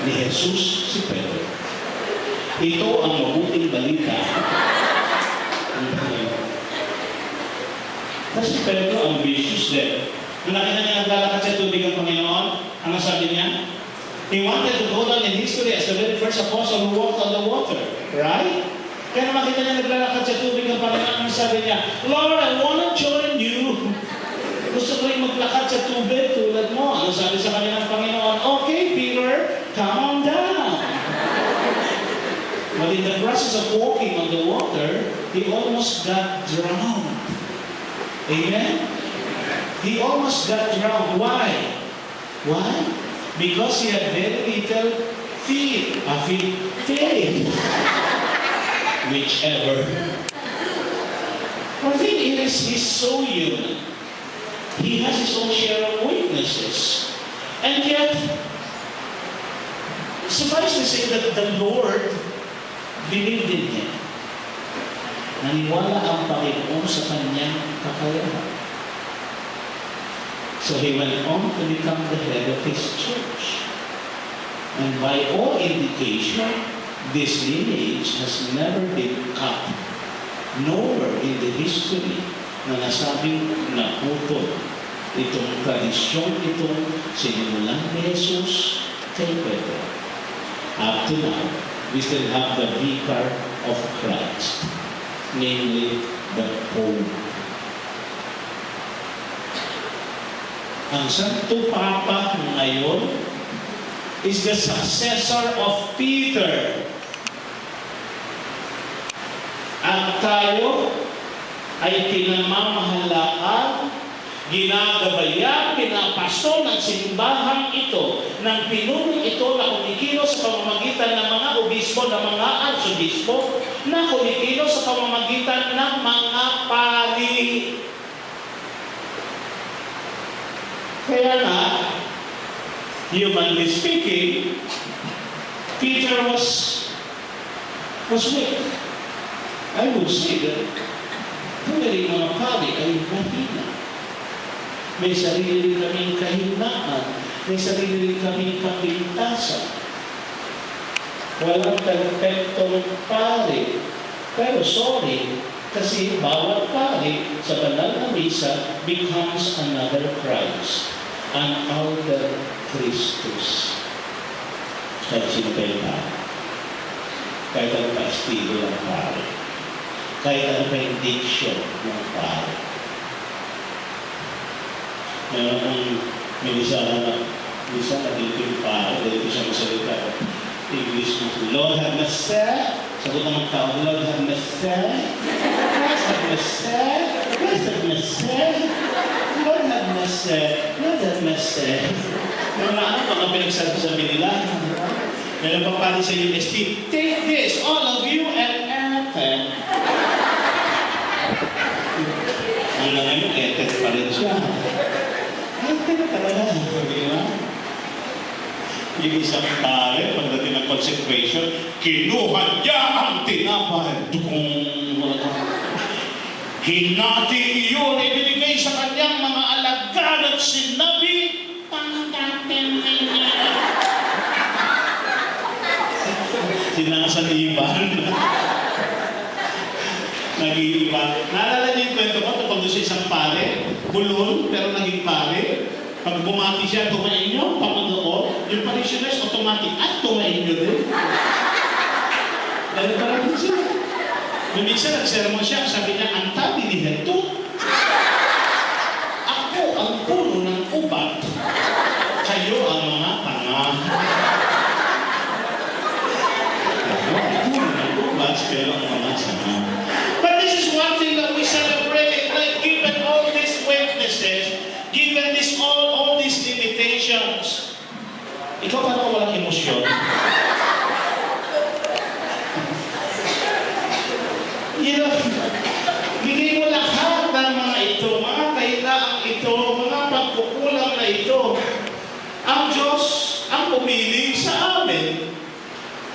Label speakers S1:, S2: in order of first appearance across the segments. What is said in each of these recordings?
S1: ni Jesus si Pedro. Ito ang mabuting balita. Kasi si Pedro ambitious din. Nung nakita niya naglalakad sa tubig ang Panginoon, ano sabi niya? He wanted to go down in history as the very first apostle who walked on the water. Right? Kaya nung makita niya naglalakad sa tubig ang Panginoon, ano sabi niya? Lord, I want to join you. Gusto ko yung maglakad sa tubig tulad mo. Ano sabi sa kanya ng Panginoon? Okay, Peter, come on down. But in the process of walking on the water, he almost got drowned. Amen? He almost got drowned. Why? Why? Because he had very little faith. Faith. Whichever. I think he's so human. He has his own share of weaknesses. And yet, suffice to say that the Lord believed in him. Naniwala ang Panginoon sa kanyang kakayahan. So he went on to become the head of his church. And by all indication, this lineage has never been cut. Nowhere in the history na nasabing naputol itong tradisyon itong sinimulan ni Jesus kay Pedro. Up to now, we still have the vicar of Christ, namely the Pope. Ang Santo Papa ngayon is the successor of Peter. At tayo ay pinamamahalaan, ginagabayan, pinapasto ng simbahang ito, ng pinunong ito na kumikilos sa pamamagitan ng mga obispo, ng mga arsobispo, na kumikilos sa pamamagitan ng mga pari. Kaya nga, humanly speaking, Peter was weak. I would say that kung mga pari ay mahina. May sarili rin kaming kahinaan. May sarili rin kaming kapintasan. Walang perfectong pari. Pero sorry, kasi bawat pari sa banal na misa becomes another Christ. An outer Christus. Kahit sino pa yung pari. Kahit ano pa estilo ng pari. Kahit ano pa yung diction ng pari. Meron ang minisa na dito yung pari. Dito siya masalita. English mo. Lord have mercy. Sagot ng tao, Lord have mercy. Lord have mercy. Lord have mercy. Lord have mercy. Lord have mercy. Mga mga pinagsasabi nila. Meron pa pali sa UST. Take this, all of you, and etet. Ang ngayon, etet pa rin siya. Etet na talaga. Yung isang pare, pagdating ng consecration, kinuha niya ang tinapay. Hinati iyon, ibinigay sa kanyang mga alagad at sinabi, pangkatin niya. Sinasaliban. Nag-iiba. Naalala niyo yung kwento ko tungkol doon sa isang pare, bulol, pero naging pare. Pag bumati siya, tumain niyo, pamandoon, yung parishioners automatic, at tumain niyo din. Dahil parang din siya. Nung minsan, nag-sermon siya, sabi niya, ang tabi ni Heto, ako ang puno ng ubat, kayo ang mga tanga. Ako ang puno ng ubat, pero ang mga tanga. But this is one thing that we celebrate, like given all these witnesses, given this all these limitations. Ikaw paano ka walang emosyon? You know, bigay mo lahat ng mga ito, mga kahilaang ito, mga pagkukulang na ito. Ang Diyos ang pumili sa amin.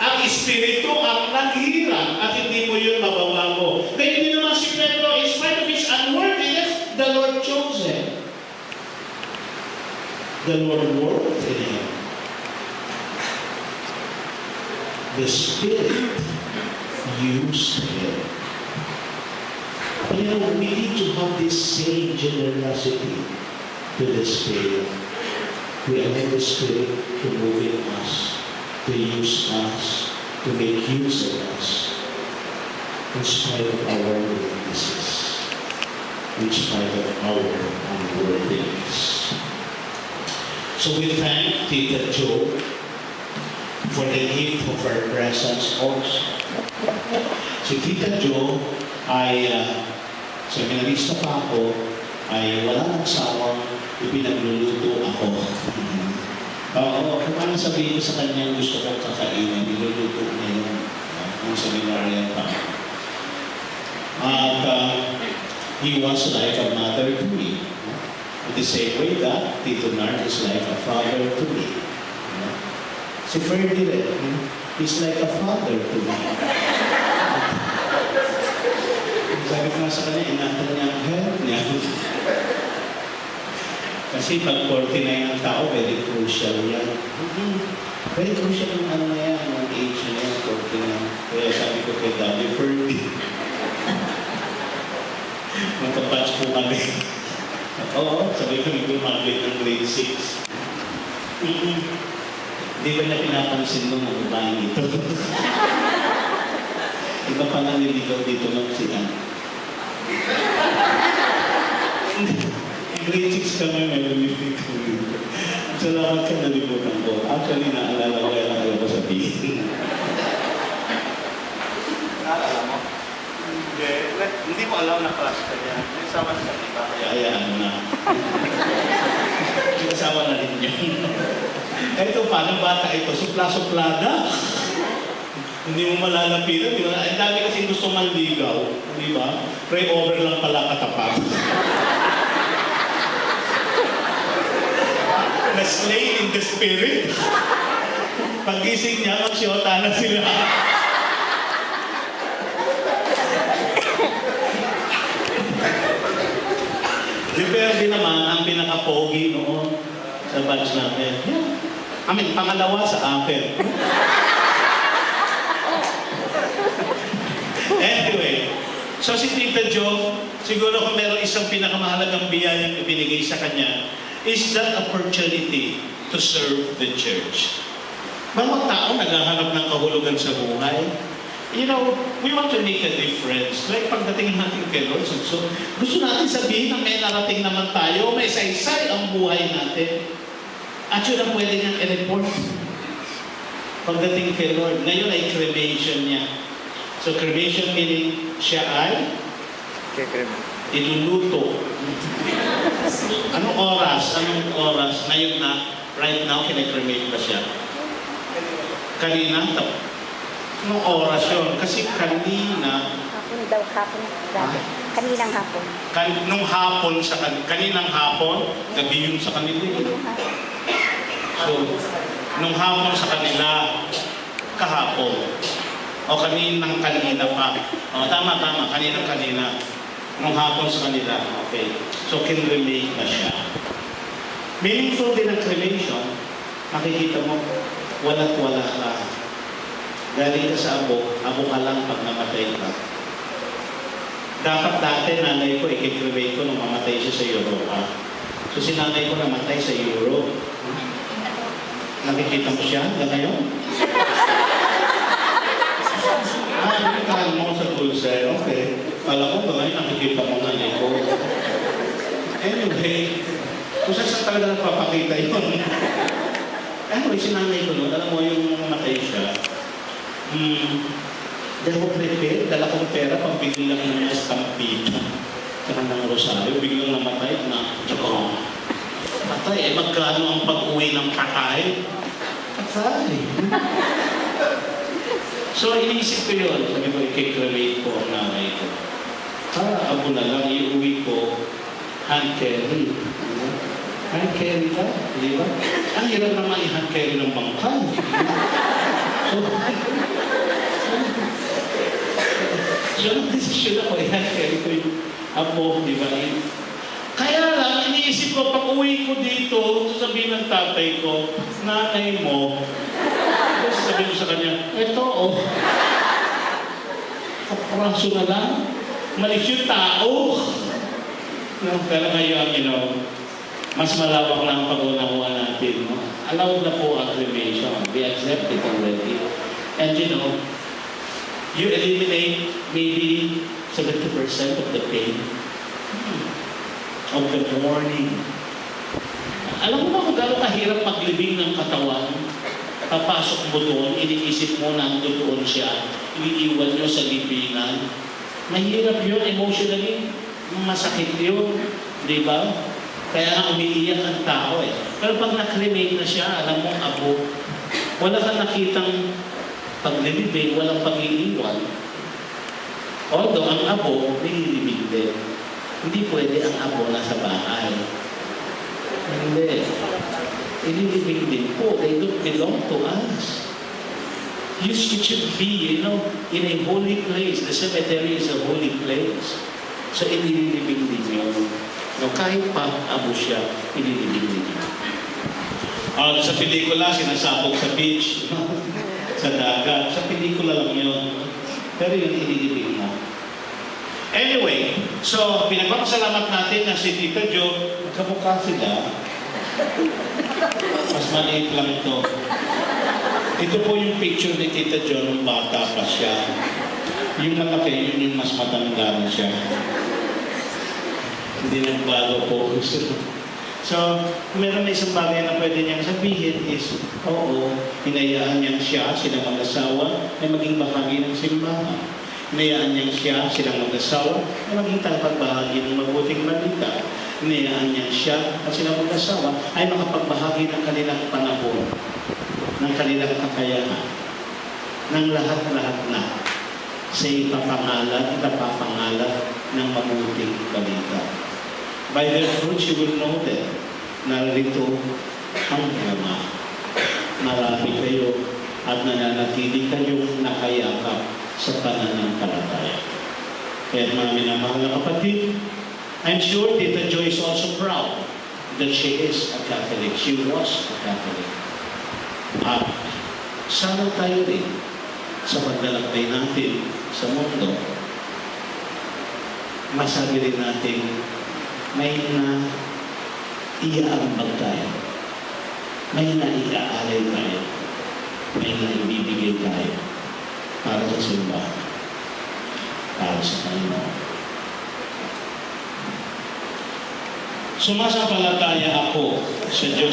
S1: Ang Espiritu ang naghirang at hindi mo yun mababago. Kaya hindi naman si Pedro, in spite of his unworthiness, the Lord chose him. The Lord worked in him. the Spirit used him. You know, we need to have this same generosity to the Spirit. We allow the Spirit to move in us, to use us, to make use of us, in spite of our weaknesses, in spite of our unworthiness. So we thank Tita Jo for the gift of her presence also. Si Tita Jo ay seminarista pa ako, ay wala nagsawang ipinagluluto ako. Oo, kung paano sabihin ko sa kanya gusto kong kakainin, niluluto niya yung seminarian pa. At he was like a mother to me. In the same way that Tito Nard is like a father to me. Si Ferdy rin, he's like a father to me. Sabi ko nga sa kanya, inatan niya ang health niya. Kasi pag 49 ang tao, very crucial yan. Very crucial yung ano na yan, yung age na yan, 49. Kaya sabi ko kay Daddy Ferdy, magkabatch po kami. Oo, sabi ko, mag-graduate ng grade 6. Hindi ba niya pinapansin nung mga babae ito? Iba pa nga niligaw dito ng siya. Grade 6 kami may nalilig ko dito. Salamat ka nalibutan ko. Actually, naalala ko yan ang ayaw ko sabihin.
S2: Naalala mo? Hindi mo alam na class ka niya. May sama sa iba.
S1: Hayaan mo na. Kasama na rin yun. Ito, paano bata ito? Supla-suplada. Hindi mo malalapitan. Ang dami kasi gusto manligaw. Di ba? Pray over lang pala katapat. Na-slain in the spirit. Pag-gising niya, magsyota na sila. Depende naman ang pinaka-pogi noon sa batch natin. Yeah. Pangalawa sa akin. Anyway, so si Tita Jo, siguro kung meron isang pinakamahalagang biyayang ibinigay sa kanya, is that opportunity to serve the church. Bawat tao naghahanap ng kahulugan sa buhay. You know, we want to make a difference. Like pagdating natin kay Lord, so gusto natin sabihin na may narating naman tayo, may saysay ang buhay natin. At yun ang pwede niyang i-report. Pagdating kay Lord, ngayon ay cremation niya. So cremation meaning siya ay iluluto. Anong oras? Ngayon na, right now, kine-cremate ba siya? Kanina? Anong oras yun? Kasi kanina...
S3: Hapon daw, hapon. Kaninang hapon.
S1: Nung hapon sa kaninang hapon, gabi yun sa kanila. So, nung hapon sa kanila, kahapon. O kanina pa. O, tama, kanina. Nung hapon sa kanila. Okay. So, kinrelate na siya. Meaningful din ang cremation. Makikita mo, wala't-wala ka. Galing ka sa abo ka lang pag namatay ka. Dapat dati nanay ko, i-cremate ko nung mamatay siya sa Europa. So si nanay ko namatay sa Europe. Nakikita mo siya hanggang ngayon? Nakikita mo sa dulce. Okay. Kala ko ba ngayon nakikita mo nanay ko? Anyway, kung saan talaga nagpapakita yun. Anyway, si nanay ko noon, alam mo yung mamatay siya, dala kong pera, pagbigil lang ng estampita. Saka ng rosaryo, biglang namatay na, patay, magkano ang pag-uwi ng patay? Patay. So, iniisip ko yun. Sabi ko, i-cremate ko ang nanay ko. Abo na lang, iuwi ko, hand carry. Hand carry ka, di ba? Ang hirap naman i-hand carry ng bangkay. So, decision ako, i-hand carry ko yung apo, di ba? Kaya lang, iniisip ko, pag uwi ko dito, sasabihin ng tatay ko, nanay mo, sasabihin ko sa kanya, ito, oh. Kapraso na lang. Malis yung tao. No, pero ngayon, mas malawak na ang pag-unawa natin. No? Allowed na po ang cremation. We accept it already. And you eliminate maybe 70% of the pain of the mourning. Alam mo ba kung gano'ng kahirap maglibing ng katawan? Papasok mo doon, iniisip mo na doon siya, iniiwan nyo sa libingan. Mahirap yun, emotionally. Masakit yun. Di ba? Kaya nga umiiyak ang tao eh. Pero pag na-cremate na siya, alam mo, abo, wala kang nakitang paglilibing, walang pag-iiwan. Although ang abo, nililibing din. Hindi pwede ang abo nasa bahay. Hindi. Ililibing din po. They don't belong to us. It should be, in a holy place. The cemetery is a holy place. So, ililibing din yun. Kahit pa abo siya, ililibing din yun. Sa pelikula, sinasabog sa beach, sa dagat. Sa pelikula lang yun. Pero yun, ililibing mo. Anyway, so, pinagpapasalamat natin na si Tita Jo, magkamukha sila. Mas maliit lang ito. Ito po yung picture ni Tita Jo nung bata pa siya. Yung malaki, yun yung mas matanda na siya. Hindi nagbago po. So, meron na isang bagay na pwede niyang sabihin is, oo, hinayaan niyang siya, silang mag-asawa, ay maging bahagi ng simbahan. Hinayaan niyang siya, silang mag-asawa, ay maging tagapagbahagi ng mabuting balita. Hinayaan niyang siya at silang mag-asawa ay makapagbahagi ng kanilang panahon, ng kanilang kakayahan, ng lahat-lahat na sa ipapangalan ng mabuting balita. By their fruits, you will know them. Narito ang Ama. Marami kayo at nananatili kayong nakayakap sa pananampalataya. Kaya mga minamahal na kapatid, I'm sure Tita Jo is also proud that she is a Catholic. She was a Catholic. At sana tayo rin sa paglalakbay natin sa mundo, masabi rin natin may na iaambag tayo, may na iaalay tayo, may na ibibigay tayo para sa simbahan, para sa Panginoon. Sumasampalataya ako sa Diyos.